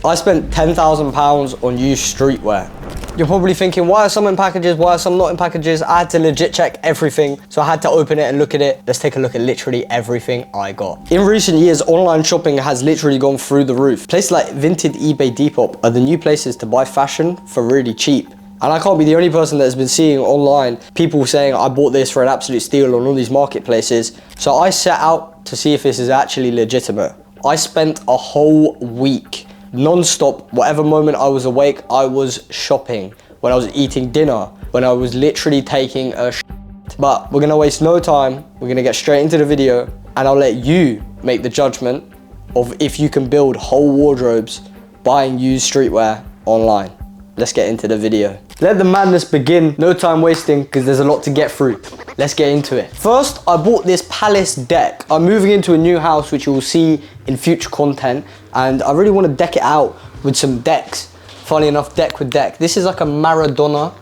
I spent £10,000 on used streetwear. You're probably thinking, why are some in packages? Why are some not in packages? I had to legit check everything. So I had to open it and look at it. Let's take a look at literally everything I got. In recent years, online shopping has literally gone through the roof. Places like Vinted, eBay, Depop are the new places to buy fashion for really cheap. And I can't be the only person that has been seeing online people saying, I bought this for an absolute steal on all these marketplaces. So I set out to see if this is actually legitimate. I spent a whole week non-stop. Whatever moment I was awake, I was shopping. When I was eating dinner, when I was literally taking a shit. But we're gonna waste no time. We're gonna get straight into the video and I'll let you make the judgment of if you can build whole wardrobes buying used streetwear online. Let's get into the video. Let the madness begin. No time wasting because there's a lot to get through. Let's get into it. First, I bought this Palace deck. I'm moving into a new house, which you will see in future content. And I really want to deck it out with some decks. Funny enough, deck with deck. This is like a Maradona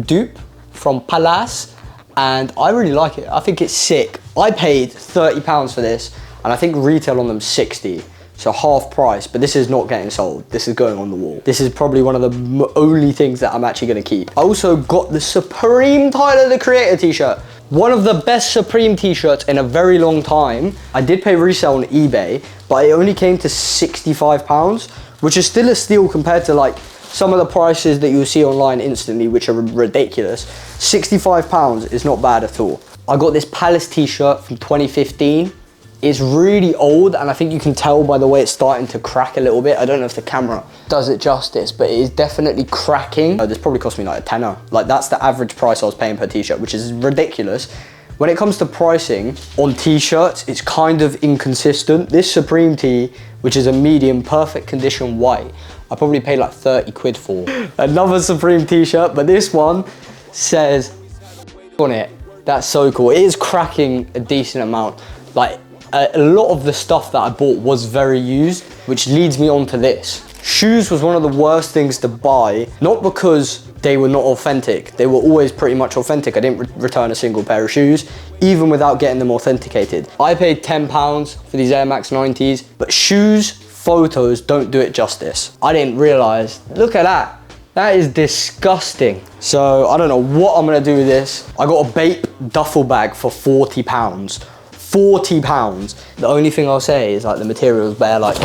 dupe from Palace. And I really like it. I think it's sick. I paid £30 for this. And I think retail on them 60. So half price, but this is not getting sold. This is going on the wall. This is probably one of the only things that I'm actually gonna keep. I also got the Supreme Tyler, the Creator t-shirt. One of the best Supreme t-shirts in a very long time. I did pay resale on eBay, but it only came to £65, which is still a steal compared to like some of the prices that you'll see online instantly, which are ridiculous. £65 is not bad at all. I got this Palace t-shirt from 2015. It's really old and I think you can tell by the way it's starting to crack a little bit. I don't know if the camera does it justice, but it is definitely cracking. This probably cost me like a tenner. Like that's the average price I was paying per t-shirt, which is ridiculous. When it comes to pricing on t-shirts, it's kind of inconsistent. This Supreme tee, which is a medium, perfect condition white, I probably paid like 30 quid for. Another Supreme t-shirt, but this one says on it. That's so cool. It is cracking a decent amount. Like, a lot of the stuff that I bought was very used, which leads me on to this. Shoes was one of the worst things to buy, not because they were not authentic. They were always pretty much authentic. I didn't return a single pair of shoes, even without getting them authenticated. I paid £10 for these Air Max 90s, but shoes, photos don't do it justice. I didn't realize, look at that. That is disgusting. So I don't know what I'm gonna do with this. I got a Bape duffel bag for £40. £40. The only thing I'll say is like the material's bare, like, you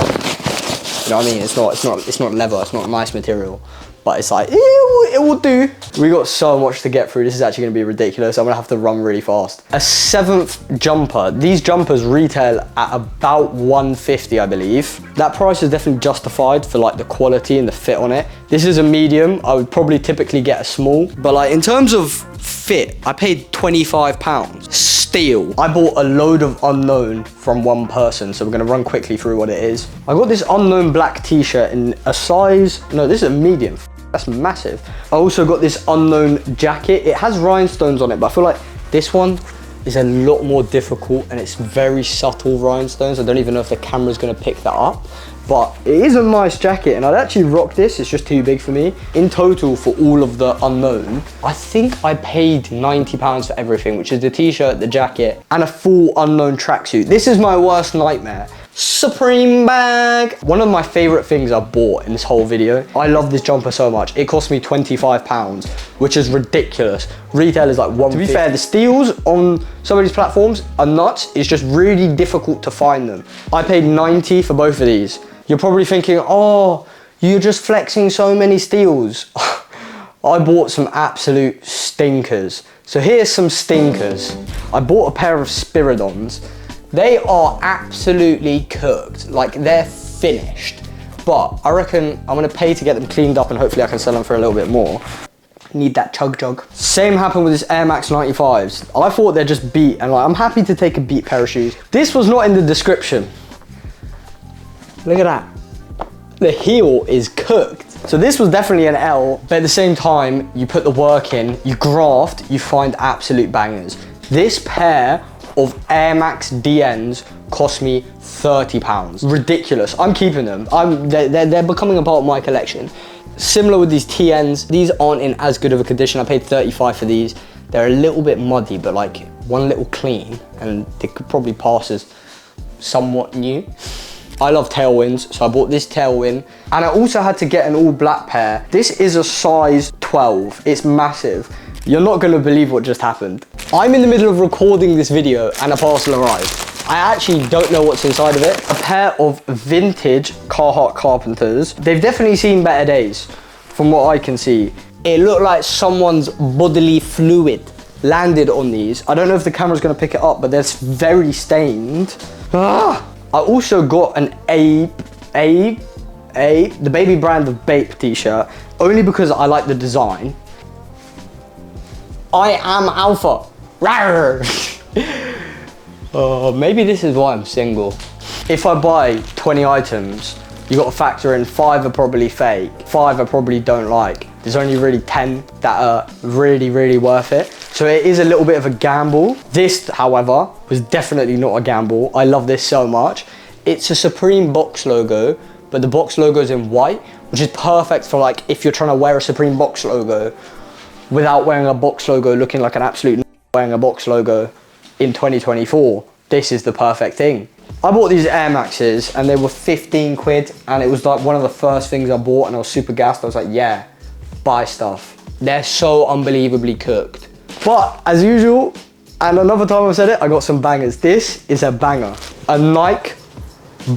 know what I mean? It's not leather, it's not a nice material, but it's like, it will do. We got so much to get through. This is actually gonna be ridiculous. I'm gonna have to run really fast. A 7th jumper. These jumpers retail at about £150, I believe. That price is definitely justified for like the quality and the fit on it. This is a medium. I would probably typically get a small, but like in terms of fit, I paid £25. Steal. I bought a load of unknown from one person, so we're gonna run quickly through what it is. I got this unknown black t-shirt in a size, no, this is a medium. That's massive. I also got this unknown jacket. It has rhinestones on it, but I feel like this one is a lot more difficult and it's very subtle rhinestones. I don't even know if the camera's gonna pick that up, but it is a nice jacket and I'd actually rock this. It's just too big for me. In total for all of the unknown, I think I paid £90 for everything, which is the t-shirt, the jacket, and a full unknown tracksuit. This is my worst nightmare. Supreme bag. One of my favorite things I bought in this whole video. I love this jumper so much. It cost me £25, which is ridiculous. Retail is like $150. To be fair, the steals on some of these platforms are nuts. It's just really difficult to find them. I paid 90 for both of these. You're probably thinking, oh, you're just flexing so many steals. I bought some absolute stinkers. So here's some stinkers. I bought a pair of Spiridons. They are absolutely cooked, like they're finished. But I reckon I'm gonna pay to get them cleaned up and hopefully I can sell them for a little bit more. Need that chug jug. Same happened with this Air Max 95s. I thought they're just beat and like, I'm happy to take a beat pair of shoes. This was not in the description. Look at that. The heel is cooked. So this was definitely an L, but at the same time, you put the work in, you graft, you find absolute bangers. This pair of Air Max DNs cost me £30. Ridiculous. I'm keeping them. They're becoming a part of my collection. Similar with these TNs, these aren't in as good of a condition. I paid 35 for these. They're a little bit muddy, but like one little clean and they could probably pass as somewhat new. I love tailwinds, so I bought this tailwind. And I also had to get an all black pair. This is a size 12, it's massive. You're not gonna believe what just happened. I'm in the middle of recording this video and a parcel arrived. I actually don't know what's inside of it. A pair of vintage Carhartt Carpenters. They've definitely seen better days, from what I can see. It looked like someone's bodily fluid landed on these. I don't know if the camera's gonna pick it up, but they're very stained. Ah! I also got an the baby brand of Bape t-shirt, only because I like the design. I am alpha. Maybe this is why I'm single. If I buy 20 items, you got to factor in 5 are probably fake, 5 I probably don't like. There's only really 10 that are really, really worth it. So it is a little bit of a gamble. This, however, was definitely not a gamble. I love this so much. It's a Supreme box logo, but the box logo is in white, which is perfect for like if you're trying to wear a Supreme box logo without wearing a box logo, looking like an absolute wearing a box logo in 2024. This is the perfect thing. I bought these Air Maxes and they were 15 quid, and it was like one of the first things I bought, and I was super gassed. I was like, yeah, buy stuff. They're so unbelievably cooked. But as usual, and another time I've said it, I got some bangers. This is a banger. A Nike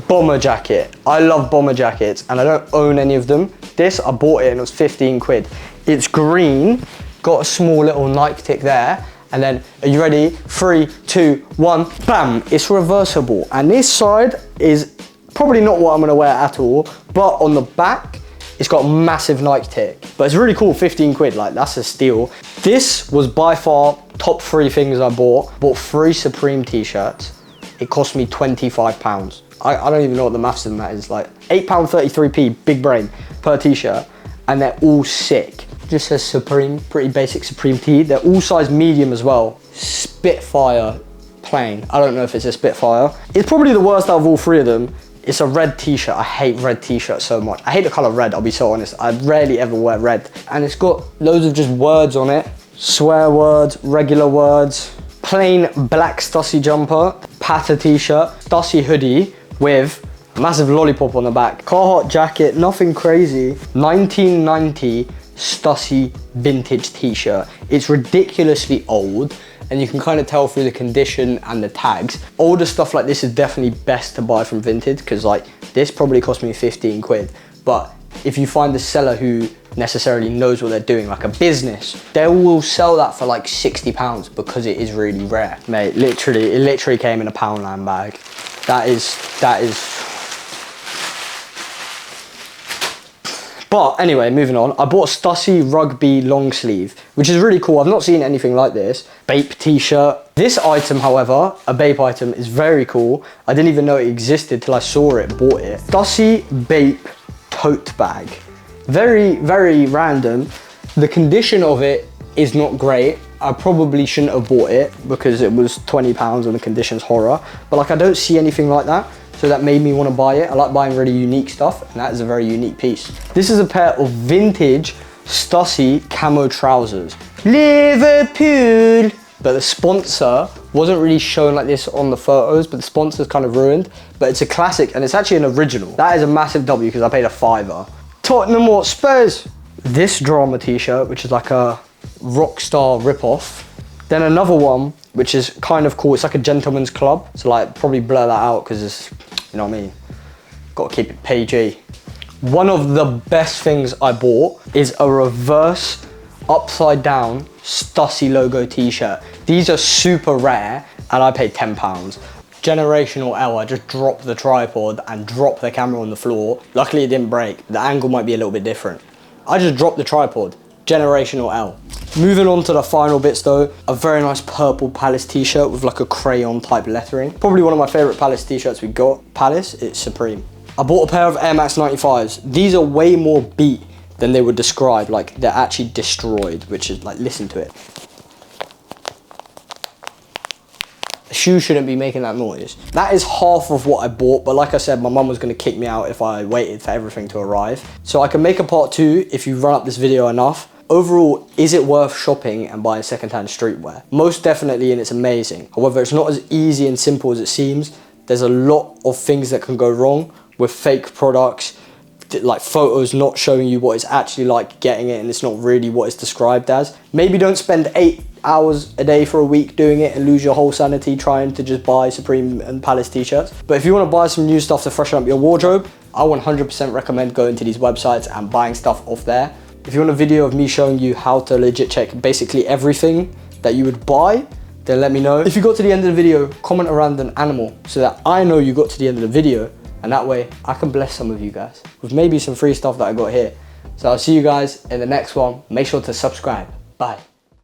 bomber jacket. I love bomber jackets and I don't own any of them. This, I bought it and it was 15 quid. It's green, got a small little Nike tick there. And then, are you ready? 3, 2, 1, bam! It's reversible. And this side is probably not what I'm gonna wear at all, but on the back, it's got a massive Nike tick. But it's really cool, 15 quid, like that's a steal. This was by far top 3 things I bought. Bought 3 Supreme t-shirts. It cost me £25. I don't even know what the maths in that is, like £8.33p, big brain, per t-shirt. And they're all sick. Just says Supreme, pretty basic Supreme tee. They're all size medium as well. Spitfire plain. I don't know if it's a Spitfire. It's probably the worst out of all 3 of them. It's a red t-shirt. I hate red t-shirts so much. I hate the color red, I'll be so honest. I rarely ever wear red. And it's got loads of just words on it. Swear words, regular words. Plain black Stussy jumper, Patta t-shirt, Stussy hoodie with a massive lollipop on the back. Carhartt jacket, nothing crazy. 1990 Stussy vintage t-shirt. It's ridiculously old, and you can kind of tell through the condition and the tags. Older stuff like this is definitely best to buy from vintage, because like this probably cost me 15 quid. But if you find a seller who necessarily knows what they're doing, like a business, they will sell that for like £60 because it is really rare. Mate, it literally came in a Poundland bag. That is. But anyway, moving on. I bought a Stussy rugby long sleeve, which is really cool. I've not seen anything like this. Bape t-shirt. This item, however, a Bape item, is very cool. I didn't even know it existed till I saw it, bought it. Stussy Bape tote bag. Very, very random. The condition of it is not great. I probably shouldn't have bought it because it was £20 and the condition's horror. But like, I don't see anything like that. So that made me want to buy it. I like buying really unique stuff, and that is a very unique piece. This is a pair of vintage Stussy camo trousers. Liverpool! But the sponsor wasn't really shown like this on the photos, but the sponsor's kind of ruined. But it's a classic, and it's actually an original. That is a massive W because I paid a £5. Tottenham Hotspurs! This drama t-shirt, which is like a Rockstar ripoff. Then another one, which is kind of cool. It's like a gentleman's club. So like, probably blur that out because it's, you know what I mean? Got to keep it PG. One of the best things I bought is a reverse upside down Stussy logo t-shirt. These are super rare and I paid £10. Generational L, I just dropped the tripod and dropped the camera on the floor. Luckily it didn't break. The angle might be a little bit different. I just dropped the tripod. Generational L. Moving on to the final bits though, a very nice purple Palace t-shirt with like a crayon type lettering. Probably one of my favorite Palace t-shirts we got. Palace, it's Supreme. I bought a pair of Air Max 95s. These are way more beat than they would describe. Like, they're actually destroyed, which is like, listen to it. The shoe shouldn't be making that noise. That is half of what I bought, but like I said, my mum was gonna kick me out if I waited for everything to arrive. So I can make a part 2 if you run up this video enough. Overall, is it worth shopping and buying secondhand streetwear? Most definitely, and it's amazing. However, it's not as easy and simple as it seems. there's a lot of things that can go wrong with fake products, like photos not showing you what it's actually like getting it, and it's not really what it's described as. Maybe don't spend 8 hours a day for a week doing it and lose your whole sanity trying to just buy Supreme and Palace t-shirts. But if you want to buy some new stuff to freshen up your wardrobe, I 100% recommend going to these websites and buying stuff off there. If you want a video of me showing you how to legit check basically everything that you would buy, then let me know. If you got to the end of the video, comment around an animal so that I know you got to the end of the video, and that way I can bless some of you guys with maybe some free stuff that I got here. So I'll see you guys in the next one. Make sure to subscribe. Bye.